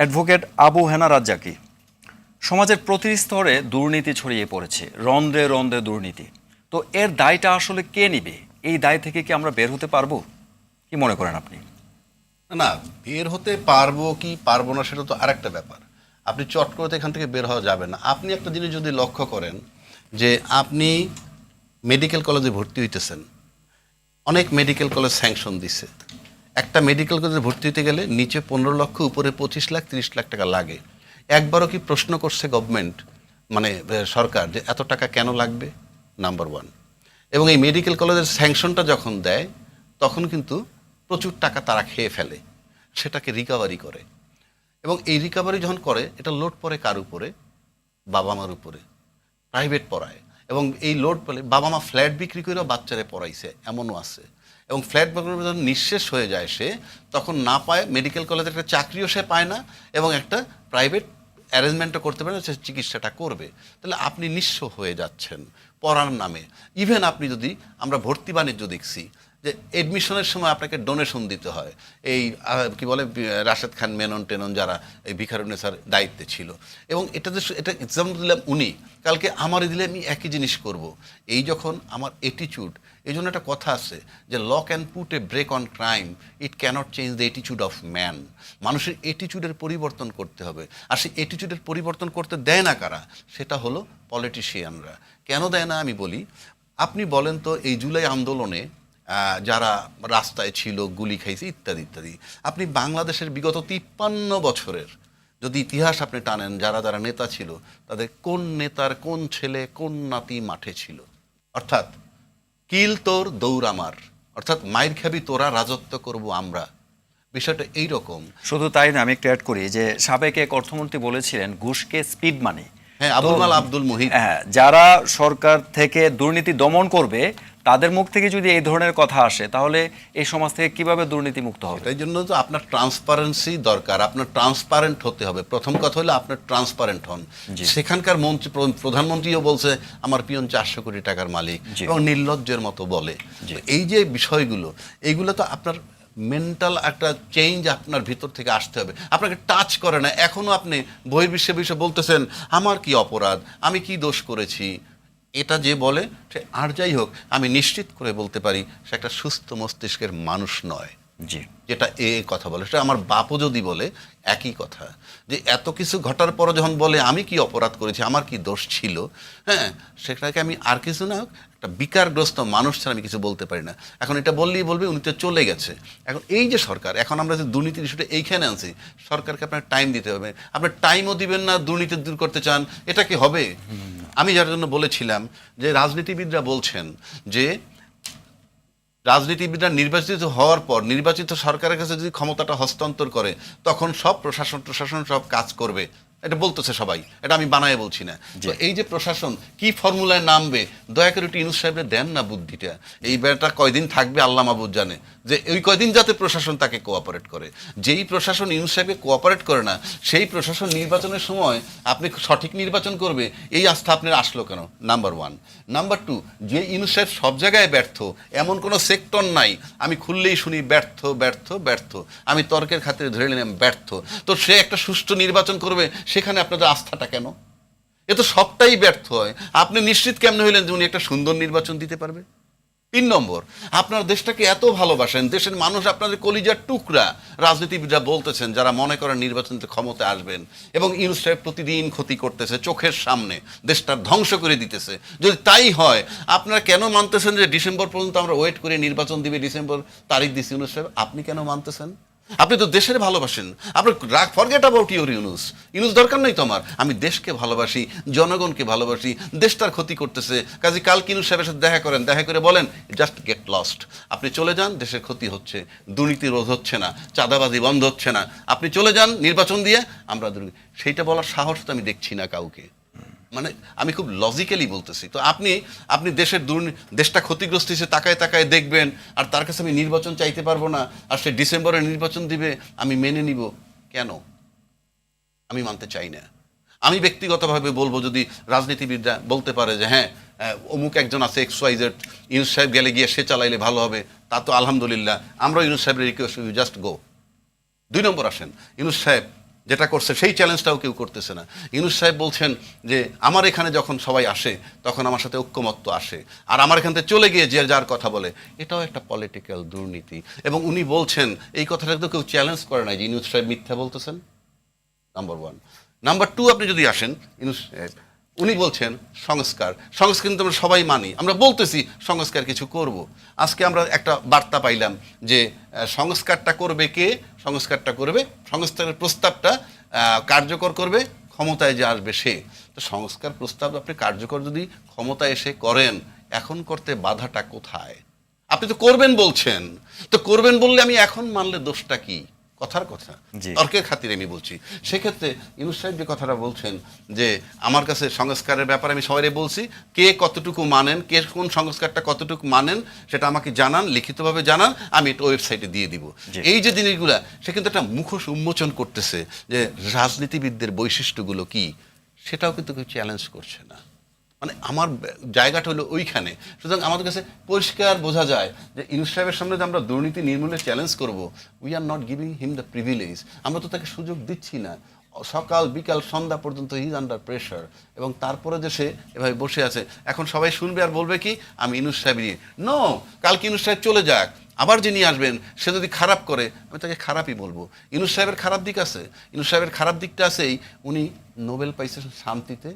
Advocate Abu Hena Razzaqi, সমাজের প্রতিটি স্তরে দুর্নীতি ছড়িয়ে পড়েছে, রন্ধ্রে রন্ধ্রে দুর্নীতি। তো এর দায়টা আসলে কে নিবে? এই দায় থেকে কি আমরা বের হতে পারবো? কি মনে করেন আপনি? না, বের হতে পারবো কি পারবো না সেটা তো আরেকটা ব্যাপার। আপনি চট করে তো এখান থেকে বের হওয়া যাবে না। আপনি একটা জিনিস যদি লক্ষ্য করেন যে আপনি মেডিকেল কলেজে ভর্তি হইতেছেন, অনেক মেডিকেল কলেজ স্যাংশন দিছে। একটা মেডিকেল কলেজে ভর্তি হতে গেলে নিচে 15 লক্ষ, উপরে 25 লাখ 30 লাখ টাকা লাগে। একবারও কি প্রশ্ন করছে গভর্নমেন্ট, মানে সরকার, যে এত টাকা কেন লাগবে? Number one. এবং এই মেডিকেল কলেজের স্যাংশনটা যখন দেয় তখন কিন্তু প্রচুর টাকা তারা খেয়ে ফেলে, সেটাকে রিকভারি করে। এবং এই রিকভারি যখন করে, এটা লোড পড়ে কার উপরে? বাবা মার উপরে। প্রাইভেট পড়ায়, এবং এই লোড পেলে বাবা মা ফ্ল্যাট বিক্রি করেও বাচ্চারে পড়াইছে, এমনও আছে। এবং ফ্ল্যাট বিক্রি করে যখন নিঃশেষ হয়ে যায় সে, তখন না পায় মেডিকেল কলেজে একটা চাকরিও সে পায় না, এবং একটা প্রাইভেট অ্যারেঞ্জমেন্টও করতে পারে না, সে চিকিৎসাটা করবে। তাহলে আপনি নিঃস্ব হয়ে যাচ্ছেন পড়ার নামে। ইভেন আপনি যদি, আমরা ভর্তি বাণিজ্য দেখছি যে এডমিশনের সময় আপনাকে ডোনেশন দিতে হয়। এই কি বলে, রাশেদ খান মেনন টেনন যারা এই ভিখারুন্নেসার দায়িত্বে ছিল, এবং এটা এক্সাম্পল দিলাম উনি, কালকে আমারই দিলে আমি একই জিনিস করব। এই যখন আমার অ্যাটিটিউড, এই জন্য একটা কথা আছে যে law can put a brake on crime, it cannot change the attitude of man. মানুষের অ্যাটিটিউডের পরিবর্তন করতে হবে, আর সেই অ্যাটিটিউডের পরিবর্তন করতে দেয় না কারা? সেটা হলো পলিটিশিয়ানরা। কেন দেয় না আমি বলি। আপনি বলেন তো, এই জুলাই আন্দোলনে যারা রাস্তায় ছিল, গুলি খাইছে, ইত্যাদি ইত্যাদি, আপনি বাংলাদেশের বিগত 53 বছরের যদি ইতিহাস আপনি টানেন, যারা যারা নেতা ছিল, তাদের কোন নেতার কোন ছেলে কোন নাতি মাঠে ছিল? অর্থাৎ কিল তোর দৌড় আমার, অর্থাৎ মাইর খাবি তোরা, রাজত্ব করব আমরা। বিষয়টা এইরকম। শুধু তাই না, আমি একটু অ্যাড করি যে সাবেক এক অর্থমন্ত্রী বলেছিলেন ঘুষকে স্পিড মানি। হ্যাঁ, আবুল মাল আব্দুল মুহিত। হ্যাঁ, যারা সরকার থেকে দুর্নীতি দমন করবে তাদের মুখ থেকে যদি এই ধরনের কথা আসে, তাহলে এই সমাজ থেকে কিভাবে দুর্নীতি মুক্ত হবে? এটার জন্য তো আপনার ট্রান্সপারেন্সি দরকার, আপনার ট্রান্সপারেন্ট হতে হবে। প্রথম কথা হলো আপনার ট্রান্সপারেন্ট হন। সেখানকার মন্ত্রী, প্রধানমন্ত্রীও বলছে আমার পিয়ন 400 কোটি টাকার মালিক, এবং নির্লজ্জের মতো বলে। এই যে বিষয়গুলো, এইগুলো তো আপনার মেন্টাল একটা চেঞ্জ আপনার ভিতর থেকে আসতে হবে। আপনাকে টাচ করে না। এখনও আপনি বহির্বিশ্বে বিষয়ে বলতেছেন আমার কি অপরাধ, আমি কি দোষ করেছি। এটা যে বলে, সে আর যাই হোক, আমি নিশ্চিত করে বলতে পারি সে একটা সুস্থ মস্তিষ্কের মানুষ নয়। জি, যেটা কথা বলে, সেটা আমার বাপও যদি বলে একই কথা, যে এত কিছু ঘটার পরও যখন বলে আমি কি অপরাধ করেছি, আমার কি দোষ ছিল, হ্যাঁ, সেটাকে আমি আর কিছু না হোক, একটা বিকারগ্রস্ত মানুষ ছাড়া আমি কিছু বলতে পারি না। এখন এটা বললেই বলবে উনি তো চলে গেছে। এখন এই যে সরকার, এখন আমরা যে দুর্নীতির ইস্যুটা এইখানে আনছি, সরকারকে আপনার টাইম দিতে হবে। আপনার টাইমও দিবেন না, দুর্নীতি দূর করতে চান, এটা কি হবে? আমি যার জন্য বলেছিলাম যে রাজনীতিবিদরা বলছেন যে রাজনীতিবিদরা নির্বাচিত হওয়ার পর নির্বাচিত সরকারের কাছে যদি ক্ষমতাটা হস্তান্তর করে, তখন সব প্রশাসন সব কাজ করবে। এটা বলতেছে সবাই, এটা আমি বানায় বলছি না। তো এই যে প্রশাসন কি ফর্মুলায় নামবে, দয়া করে একটু ইউনূস সাহেবরে দেন না বুদ্ধিটা। এই ব্যাপারটা কয়দিন থাকবে আল্লাহ মাহবুব জানে, যে ওই কয়দিন যাতে প্রশাসন তাকে কোঅপারেট করে। যেই প্রশাসন ইউনূস সাহেবকে কোঅপারেট করে না, সেই প্রশাসন নির্বাচনের সময় আপনি সঠিক নির্বাচন করবে, এই আস্থা আপনার আসলো কেন? Number one. নাম্বার টু, যে ইউনূস সাহেব সব জায়গায় ব্যর্থ, এমন কোনো সেক্টর নাই, আমি খুললেই শুনি ব্যর্থ ব্যর্থ ব্যর্থ, আমি তর্কের খাতিরে ধরে নিলাম ব্যর্থ। তো সে একটা সুষ্ঠু নির্বাচন করবে, সেখানে আপনাদের আস্থাটা কেন? এ তো সবটাই ব্যর্থ হয়। আপনি নিশ্চিত কেমনে হইলেন যে উনি একটা সুন্দর নির্বাচন দিতে পারবে? 3 নম্বর, আপনার দেশটাকে এত ভালোবাসেন, দেশের মানুষ আপনাদের কলিজার টুকরা। রাজনীতিবিদরা বলতেছেন, যারা মনে করেন নির্বাচনতে ক্ষমতা আসবেন, এবং ইউনূস সাহেব প্রতিদিন ক্ষতি করতেছে চোখের সামনে, দেশটা ধ্বংস করে দিতেছে। যদি তাই হয়, আপনারা কেন মানতেছেন যে ডিসেম্বর পর্যন্ত আমরা ওয়েট করে নির্বাচন দিবে? ডিসেম্বর তারিখ দিচ্ছে ইউনূস সাহেব, আপনি কেন মানতেছেন? আপনি তো দেশের ভালোবাসেন। আপনার ফরগেট অ্যাবাউট ইউনূস দরকার নেই তো আমার। আমি দেশকে ভালোবাসি, জনগণকে ভালোবাসি। দেশটার ক্ষতি করতেছে, কাজে কালকে ইউনূস সাহেবের সাথে দেখা করেন, দেখা করে বলেন জাস্ট গেট লস্ট, আপনি চলে যান, দেশের ক্ষতি হচ্ছে, দুর্নীতি রোধ হচ্ছে না, চাঁদাবাজি বন্ধ হচ্ছে না, আপনি চলে যান নির্বাচন দিয়ে, আমরা সেইটা বলার সাহস তো আমি দেখছি না কাউকে। মানে আমি খুব লজিক্যালি বলতেছি। তো আপনি দেশটা ক্ষতিগ্রস্ত হিসেবে তাকায় তাকায় দেখবেন, আর তার কাছে আমি নির্বাচন চাইতে পারবো না, আর সে ডিসেম্বরে নির্বাচন দিবে, আমি মেনে নিব কেন? আমি মানতে চাই না। আমি ব্যক্তিগতভাবে বলবো, যদি রাজনীতিবিদরা বলতে পারে যে হ্যাঁ অমুক একজন আছে XYZ, ইউনূস সাহেব গেলে গিয়ে সে চালাইলে ভালো হবে, তা তো আলহামদুলিল্লাহ, আমরা ইউনূস সাহেবের রিকোয়েস্ট, জাস্ট গো। 2 নম্বর আসেন, ইউনূস সাহেব যেটা করছে সেই চ্যালেঞ্জটাও কেউ করতেছে না। ইউনূস সাহেব বলছেন যে আমার এখানে যখন সবাই আসে তখন আমার সাথে ঐক্যমত্য আসে, আর আমার এখান থেকে চলে গিয়ে যে যার কথা বলে, এটাও একটা পলিটিক্যাল দুর্নীতি। এবং উনি বলছেন, এই কথাটা তো কেউ চ্যালেঞ্জ করে নাই যে ইউনূস সাহেব মিথ্যা বলতেছেন, নাম্বার ওয়ান। নাম্বার টু, আপনি যদি আসেন, ইউনূস সাহেব উনি বলছেন সংস্কার সংস্কার কিন্তু আমরা সবাই মানি, আমরা বলতেছি সংস্কার কিছু করব। আজকে আমরা একটা বার্তা পাইলাম যে সংস্কারটা করবে কে? সংস্কারটা করবে, সংস্কারের প্রস্তাবটা কার্যকর করবে ক্ষমতায় যে আসবে সে। তো সংস্কার প্রস্তাব আপনি কার্যকর যদি ক্ষমতায় এসে করেন, এখন করতে বাধাটা কোথায়? আপনি তো করবেন বলছেন, তো করবেন বললে আমি এখন মানলে দোষটা কি? কথার কথা, জি। তর্কের খাতিরে আমি বলছি। সেক্ষেত্রে ইউনূস সাহেব যে কথাটা বলছেন যে আমার কাছে সংস্কারের ব্যাপারে আমি সবাই বলছি, কে কতটুকু মানেন, কে কোন সংস্কারটা কতটুকু মানেন সেটা আমাকে জানান, লিখিতভাবে জানান, আমি এটা ওয়েবসাইটে দিয়ে দিব। জি। এই যে জিনিসগুলা, সে কিন্তু একটা মুখোশ উন্মোচন করতেছে যে রাজনীতিবিদদের বৈশিষ্ট্যগুলো কি, সেটাও কিন্তু কেউ চ্যালেঞ্জ করছে না। মানে আমার জায়গাটা হলো ওইখানে। সুতরাং আমাদের কাছে পরিষ্কার বোঝা যায় যে ইউনূস সাহেবের সামনে যে আমরা দুর্নীতি নির্মূলের চ্যালেঞ্জ করব, we are not giving him the privilege. আমরা তো তাকে সুযোগ দিচ্ছি না। সকাল বিকাল সন্ধ্যা পর্যন্ত হি ইজ আন্ডার প্রেশার, এবং তারপরে যে সে এভাবে বসে আছে, এখন সবাই শুনবে আর বলবে কি আমি ইউনূস সাহেব নিয়ে। নো, কালকে ইউনূস সাহেব চলে যাক, আবার যিনি আসবেন সে যদি খারাপ করে, আমি তাকে খারাপই বলবো। ইউনূস সাহেবের খারাপ দিক আছে, ইউনূস সাহেবের খারাপ দিকটা আছেই উনি নোবেল পাইছেন শান্তিতে,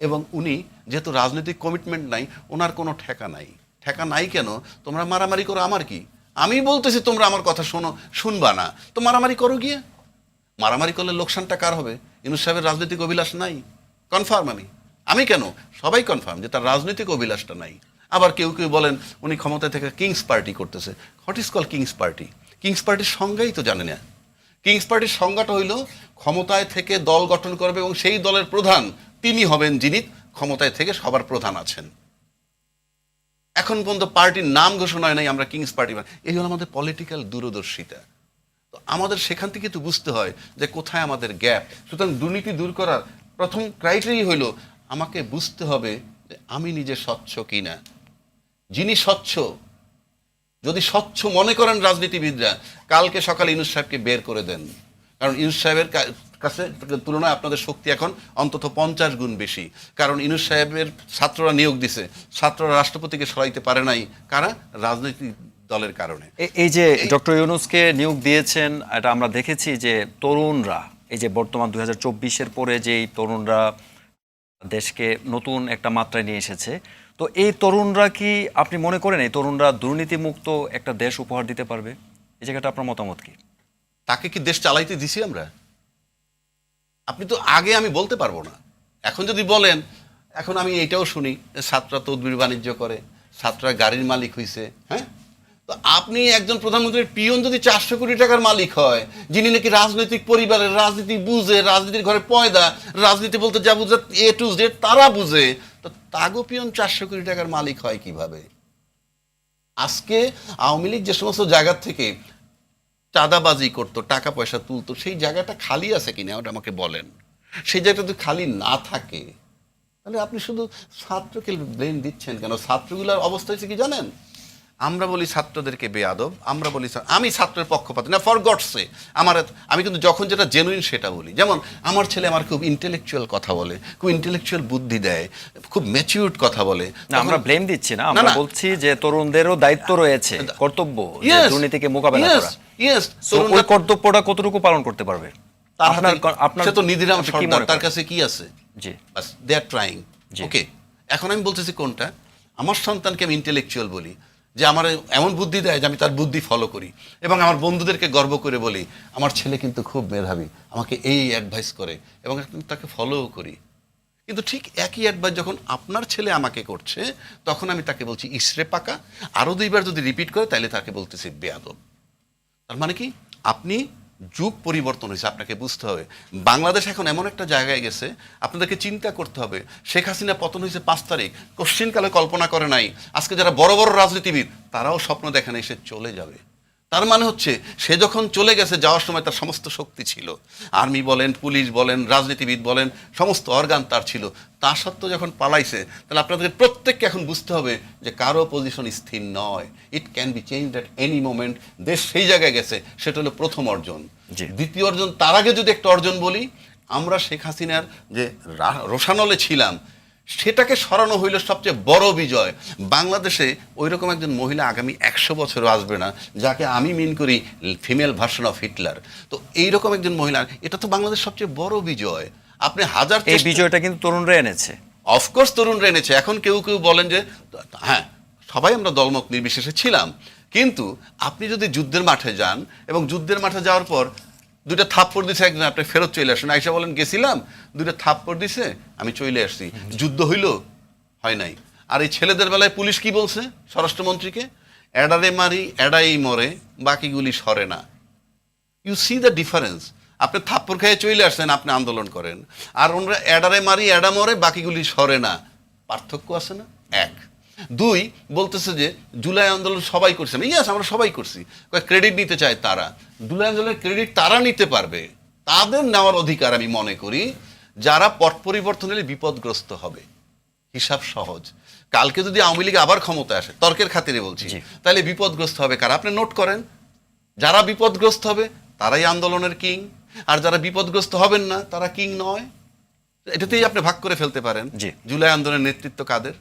এবং উনি যেহেতু রাজনৈতিক কমিটমেন্ট নাই, ওনার কোনো ঠেকা নাই। ঠেকা নাই কেন? তোমরা মারামারি করো, আমার কি? আমি বলতেছি তোমরা আমার কথা শোনো, শুনবা না তো মারামারি করো গিয়ে। মারামারি করলে লোকসানটা কার হবে? ইউনূস সাহেবের রাজনৈতিক অভিলাষ নাই, কনফার্ম। আমি কেন, সবাই কনফার্ম যে তার রাজনৈতিক অভিলাষটা নাই। আবার কেউ কেউ বলেন উনি ক্ষমতা থেকে কিংস পার্টি করতেছে। What is call kings party? Kings পার্টির সংজ্ঞাই তো জানে না। কিংস পার্টির সংজ্ঞাটা হইল ক্ষমতায় থেকে দল গঠন করবে এবং সেই দলের প্রধান তিনি হবেন যিনি ক্ষমতায় থেকে সবার প্রধান আছেন। এখন পর্যন্ত পার্টির নাম ঘোষণা হয় নাই, আমরা কিংস পার্টি। এই হলো আমাদের পলিটিক্যাল দূরদর্শিতা। তো আমাদের সেখান থেকে তো বুঝতে হয় যে কোথায় আমাদের গ্যাপ। সুতরাং দুর্নীতি দূর করার প্রথম ক্রাইটেরিয়া হইল আমাকে বুঝতে হবে যে আমি নিজে স্বচ্ছ কিনা। যিনি স্বচ্ছ, যদি স্বচ্ছ মনে করেন রাজনীতিবিদরা, কালকে সকালে ইউনূস সাহেবকে বের করে দেন। কারণ ইউনূস সাহেবের কাছে তুলনায় আপনাদের শক্তি এখন অন্তত 50 গুণ বেশি। কারণ ইউনূস সাহেবের ছাত্ররা নিয়োগ দিছে, ছাত্ররা রাষ্ট্রপতিকে সরাইতে পারে নাই, কারা? রাজনৈতিক দলের কারণে। এই যে ডক্টর ইউনূসকে নিয়োগ দিয়েছেন, এটা আমরা দেখেছি যে তরুণরা, এই যে বর্তমান 2024-এর পরে যে এই তরুণরা দেশকে নতুন একটা মাত্রায় নিয়ে এসেছে, তো এই তরুণরা কি আপনি মনে করেন এই তরুণরা দুর্নীতিমুক্ত একটা দেশ উপহার দিতে পারবে? এই জায়গাটা আপনার মতামত কি? তাকে কি দেশ চালাইতে দিছি আমরা? আপনি তো আগে, আমি বলতে পারবো না। এখন যদি বলেন, এখন আমি এটাও শুনি ছাত্ররা তদবির বাণিজ্য করে, ছাত্ররা গাড়ির মালিক হইছে। হ্যাঁ, তো আপনি একজন প্রধানমন্ত্রীর পিয়ন যদি 400 কোটি টাকার মালিক হয়, যিনি নাকি রাজনৈতিক পরিবারের, রাজনীতি বুঝে, রাজনীতির ঘরে পয়দা, রাজনীতি বলতে যা বুঝে এ টু জেড তারা বুঝে, তো তাগো পিয়ন 400 কোটি টাকার মালিক হয় কিভাবে? আজকে আওয়ামী লীগ যে সমস্ত জায়গা থেকে চাঁদাবাজি করতো, টাকা পয়সা তুলতো, সেই জায়গাটা খালি আছে কিনা ওটা আমাকে বলেন। সেই জায়গাটা যদি খালি না থাকে, তাহলে আপনি শুধু ছাত্রকে ব্লেম দিচ্ছেন কেন? ছাত্রগুলোর অবস্থা হয়েছে কি জানেন? আমরা বলি ছাত্রদেরকে বেয়াদব, আমরা বলি আমি ছাত্রের পক্ষপাতী না, ফর গডসে। আমি কিন্তু যখন যেটা জেনুইন সেটা বলি। যেমন আমার ছেলে আমার খুব ইন্টেলেকচুয়াল কথা বলে, খুব ইন্টেলেকচুয়াল বুদ্ধি দেয়, খুব ম্যাচিউরড কথা বলে। না, আমরা ব্লেম দিচ্ছি না, আমরা বলছি যে তরুণদেরও দায়িত্ব রয়েছে, কর্তব্য যে দুর্নীতিকে মোকাবেলা করা। ওই কর্তব্যটা কতটুকু পালন করতে পারবে? সে তো নিধিরাম সর্দার, তার কাছে কি আছে? জি, বাস, দে আর ট্রাইং। ওকে, এখন আমি বলতেছি কোনটা? আমার সন্তানকে আমি ইন্টেলেকচুয়াল বলি, যে আমার এমন বুদ্ধি দেয় যে আমি তার বুদ্ধি ফলো করি, এবং আমার বন্ধুদেরকে গর্ব করে বলি আমার ছেলে কিন্তু খুব মেধাবী, আমাকে এই অ্যাডভাইস করে, এবং তাকে ফলোও করি। কিন্তু ঠিক একই অ্যাডভাইস যখন আপনার ছেলে আমাকে করছে, তখন আমি তাকে বলছি ইসরে পাকা। আরও 2বার যদি রিপিট করে, তাহলে তাকে বলতেছি বেয়াদব। তার মানে কি? আপনি যুগ পরিবর্তন হয়েছে, আপনাকে বুঝতে হবে। বাংলাদেশ এখন এমন একটা জায়গায় গেছে, আপনাদেরকে চিন্তা করতে হবে। শেখ হাসিনা পতন হয়েছে 5 তারিখ, কোশ্চিনকালে কল্পনা করে নাই আজকে যারা বড় বড় রাজনীতিবিদ, তারাও স্বপ্ন দেখে না এসে চলে যাবে। তার মানে হচ্ছে সে যখন চলে গেছে, যাওয়ার সময় তার সমস্ত শক্তি ছিল, আর্মি বলেন, পুলিশ বলেন, রাজনীতিবিদ বলেন, সমস্ত অর্গান তার ছিল। তা সত্ত্বেও যখন পালাইছে, তাহলে আপনাদের প্রত্যেককে এখন বুঝতে হবে যে কারো পজিশন স্থির নয়, it can be change at any moment. দেশ সেই জায়গায় গেছে, সেটা হলো প্রথম অর্জন। জি। দ্বিতীয় অর্জন, তার আগে যদি একটা অর্জন বলি, আমরা শেখ হাসিনার যে রোষানলে ছিলাম, সেটাকে সরানো হইল সবচেয়ে বড় বিজয়। বাংলাদেশে ওই রকম একজন মহিলা আগামী 100 বছরও আসবে না, যাকে আমি মিন করি ফিমেল ভার্সন অফ হিটলার। তো এইরকম একজন মহিলা, এটা তো বাংলাদেশ সবচেয়ে বড় বিজয়। আপনি হাজার এই বিজয়টা কিন্তু তরুণরা এনেছে। অফকোর্স তরুণরা এনেছে। এখন কেউ কেউ বলেন যে হ্যাঁ, সবাই আমরা দলমত নির্বিশেষে ছিলাম, কিন্তু আপনি যদি যুদ্ধের মাঠে যান এবং যুদ্ধের মাঠে যাওয়ার পর দুইটা থাপ্পড় দিছে একজন, আপনি ফেরত চলে আসেন, আইসা বলেন গেছিলাম, দুইটা থাপ্পড় দিছে, আমি চলে আসছি, যুদ্ধ হইল? হয় নাই। আর এই ছেলেদের বেলায় পুলিশ কি বলছে স্বরাষ্ট্রমন্ত্রীকে? এডারে মারি এডাই মরে, বাকিগুলি সরে না। You see the difference. আপনি থাপ্পড় খেয়ে চলে আসছেন, আপনি আন্দোলন করেন, আর ওনারা এডারে মারি এডা মরে, বাকিগুলি সরে না। পার্থক্য আছে না? এক। দুই, বলতেছে যে জুলাই আন্দোলন সবাই করছে না। ইয়াস, আমরা সবাই করছি, ক্রেডিট নিতে চায় তারা। জুলাই আন্দোলনের ক্রেডিট তারা নিতে পারবে, তাদের নেওয়ার অধিকার আমি মনে করি যারা পট পরিবর্তন হলে বিপদগ্রস্ত হবে। হিসাব সহজ। কালকে যদি আওয়ামী লীগ আবার ক্ষমতায় আসে, তর্কের খাতিরে বলছি, জি। তাহলে বিপদগ্রস্ত হবে কারা? আপনি নোট করেন, যারা বিপদগ্রস্ত হবে তারাই আন্দোলনের কিং, আর যারা বিপদগ্রস্ত হবেন না তারা কিং নয়। এটাতেই আপনি ভাগ করে ফেলতে পারেন জি। জুলাই আন্দোলনের নেতৃত্ব কাদের।